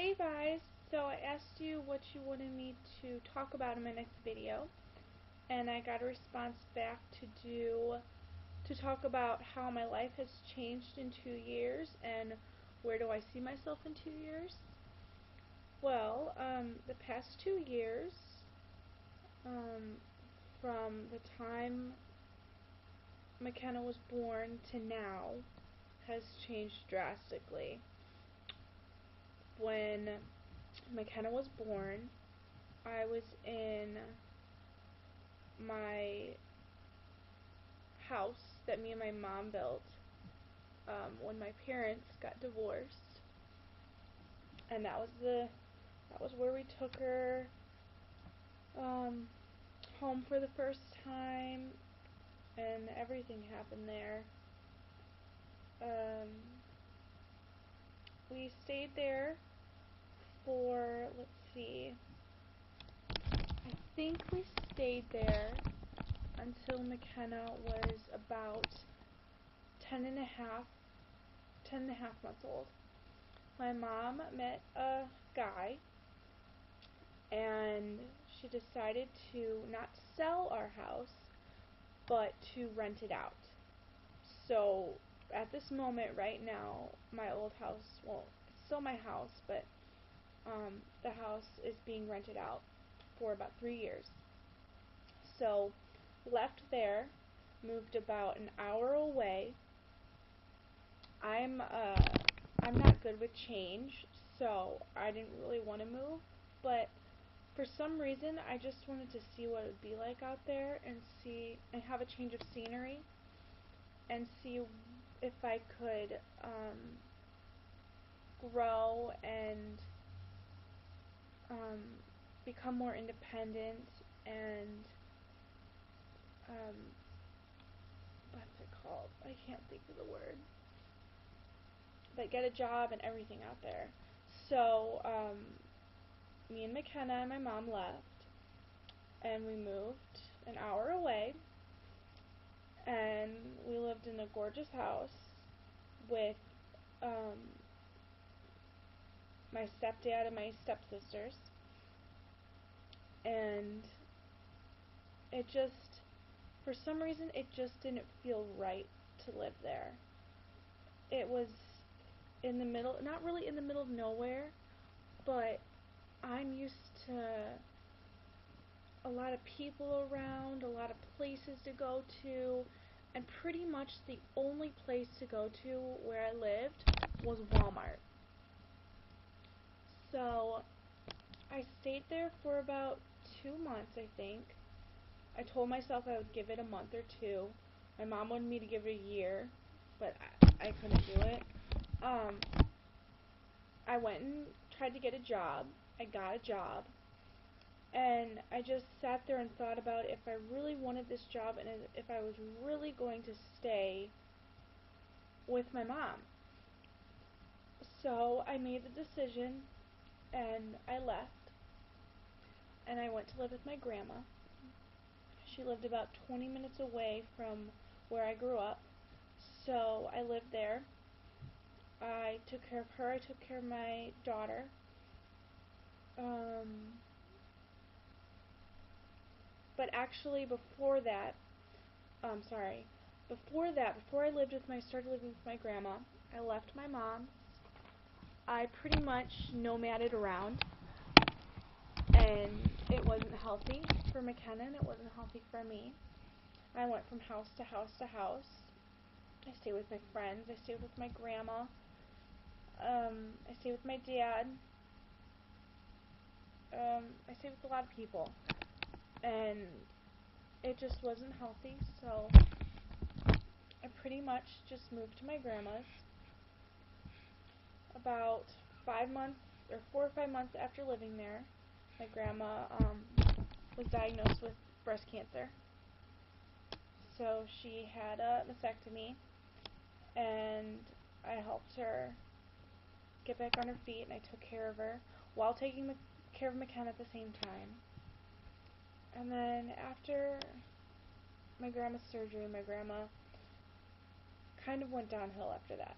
Hey guys, so I asked you what you wanted me to talk about in my next video, and I got a response back to talk about how my life has changed in 2 years and where do I see myself in 2 years. Well, the past 2 years, um, from the time McKenna was born to now, has changed drastically. When McKenna was born, I was in my house that me and my mom built when my parents got divorced, and that was where we took her home for the first time, and everything happened there. Um, we stayed there for, let's see, I think we stayed there until McKenna was about 10 and a half months old. My mom met a guy, and she decided to not sell our house, but to rent it out. So at this moment right now, my old house, well, it's still my house, but the house is being rented out for about 3 years. So left there, moved about an hour away. I'm not good with change, so I didn't really want to move, but for some reason I just wanted to see what it would be like out there and have a change of scenery and see if I could grow and um, become more independent and um, what's it called? I can't think of the word. But get a job and everything out there. So me and McKenna and my mom left, and we moved an hour away, and we lived in a gorgeous house with my stepdad and my stepsisters, and it just, for some reason, it just didn't feel right to live there. It was in the middle, not really in the middle of nowhere, but I'm used to a lot of people around, a lot of places to go to, and pretty much the only place to go to where I lived was Walmart. So I stayed there for about 2 months, I think. I told myself I would give it a month or two. My mom wanted me to give it a year, but I couldn't do it. I went and tried to get a job. I got a job. And I just sat there and thought about if I really wanted this job and if I was really going to stay with my mom. So I made the decision and I left and I went to live with my grandma. She lived about 20 minutes away from where I grew up. So I lived there. I took care of her. I took care of my daughter. But actually before that, before I started living with my grandma, I left my mom. I pretty much nomaded around, and it wasn't healthy for McKenna, and it wasn't healthy for me. I went from house to house to house. I stayed with my friends. I stayed with my grandma. I stayed with my dad. I stayed with a lot of people, and it just wasn't healthy, so I pretty much just moved to my grandma's. About 5 months, or 4 or 5 months after living there, my grandma was diagnosed with breast cancer. So she had a mastectomy, and I helped her get back on her feet, and I took care of her while taking care of McKenna at the same time. And then after my grandma's surgery, my grandma kind of went downhill after that.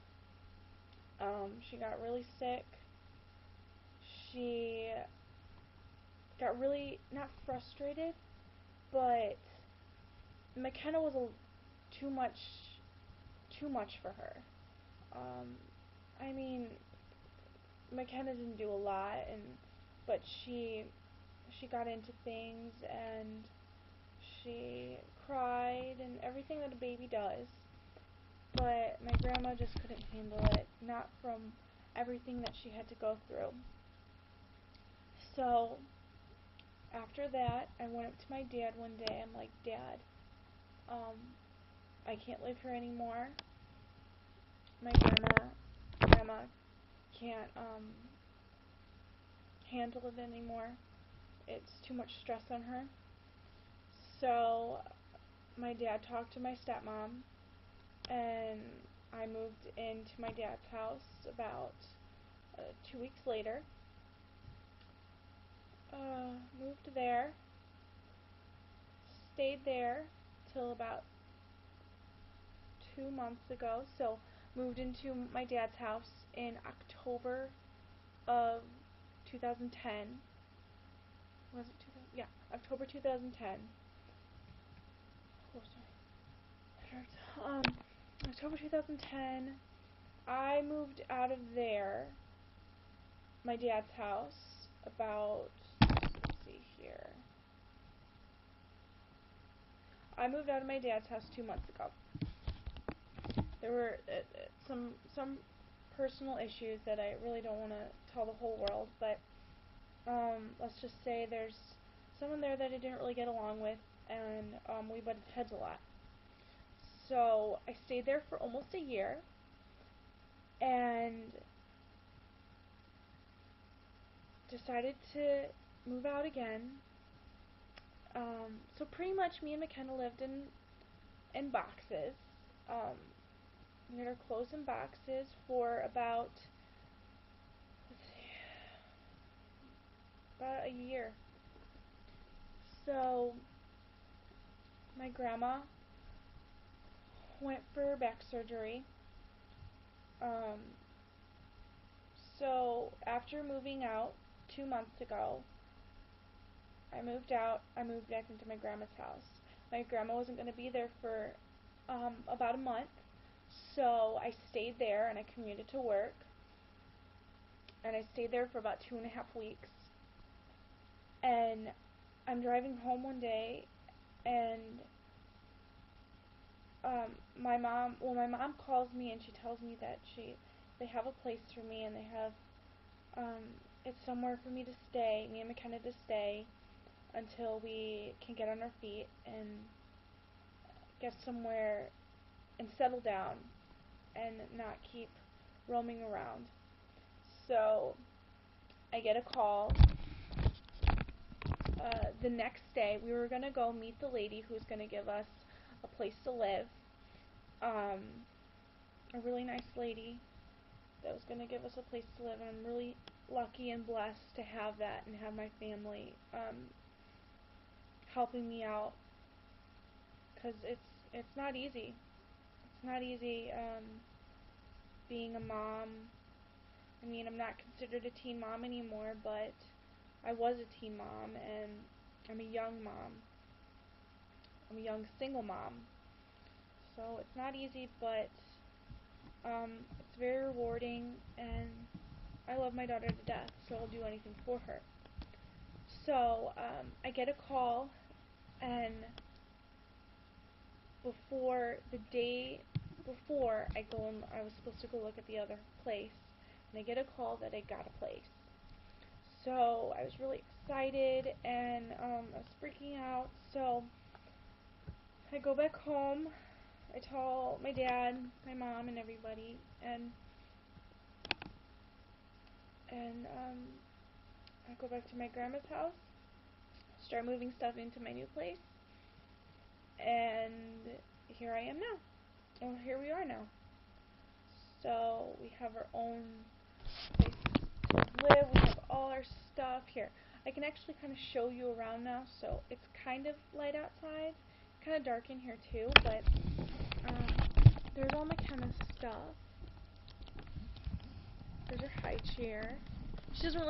She got really sick, she got really, not frustrated, but McKenna was too much for her. I mean, McKenna didn't do a lot, but she got into things, and she cried and everything that a baby does. But my grandma just couldn't handle it, not from everything that she had to go through. So after that, I went up to my dad one day. I'm like, Dad, I can't live here anymore. My grandma can't handle it anymore. It's too much stress on her. So my dad talked to my stepmom, and I moved into my dad's house about 2 weeks later. Moved there, stayed there till about 2 months ago. So moved into my dad's house in October of 2010. Was it 2000? Yeah, October 2010. Oh, sorry. That hurts. October 2010. I moved out of there, my dad's house, about, let's see here. I moved out of my dad's house 2 months ago. There were some personal issues that I really don't want to tell the whole world, but let's just say there's someone there that I didn't really get along with, and we butted heads a lot. So I stayed there for almost a year, and decided to move out again. So pretty much me and McKenna lived in boxes. We had our clothes in boxes for about, let's see, about a year. So my grandma went for back surgery. So after moving out 2 months ago, I moved out. I moved back into my grandma's house. My grandma wasn't going to be there for about a month, so I stayed there and I commuted to work. And I stayed there for about 2.5 weeks. And I'm driving home one day, and my mom calls me and she tells me that they have a place for me, and they have it's somewhere for me to stay, me and McKenna to stay until we can get on our feet and get somewhere and settle down and not keep roaming around. So I get a call the next day. We were going to go meet the lady who's going to give us a place to live. A really nice lady that was going to give us a place to live, and I'm really lucky and blessed to have that and have my family helping me out, because it's not easy. It's not easy being a mom. I mean, I'm not considered a teen mom anymore, but I was a teen mom, and I'm a young mom. I'm a young single mom. So it's not easy, but it's very rewarding, and I love my daughter to death, so I'll do anything for her. So I get a call, and the day before I was supposed to go look at the other place, and I get a call that I got a place. So I was really excited, and I was freaking out. So I go back home. I tell my dad, my mom, and everybody, and I go back to my grandma's house, start moving stuff into my new place, and here I am now. Well, here we are now. So we have our own place to live. We have all our stuff here. I can actually kind of show you around now. So it's kind of light outside, kind of dark in here too, but there's all McKenna's stuff. There's her high chair. She doesn't really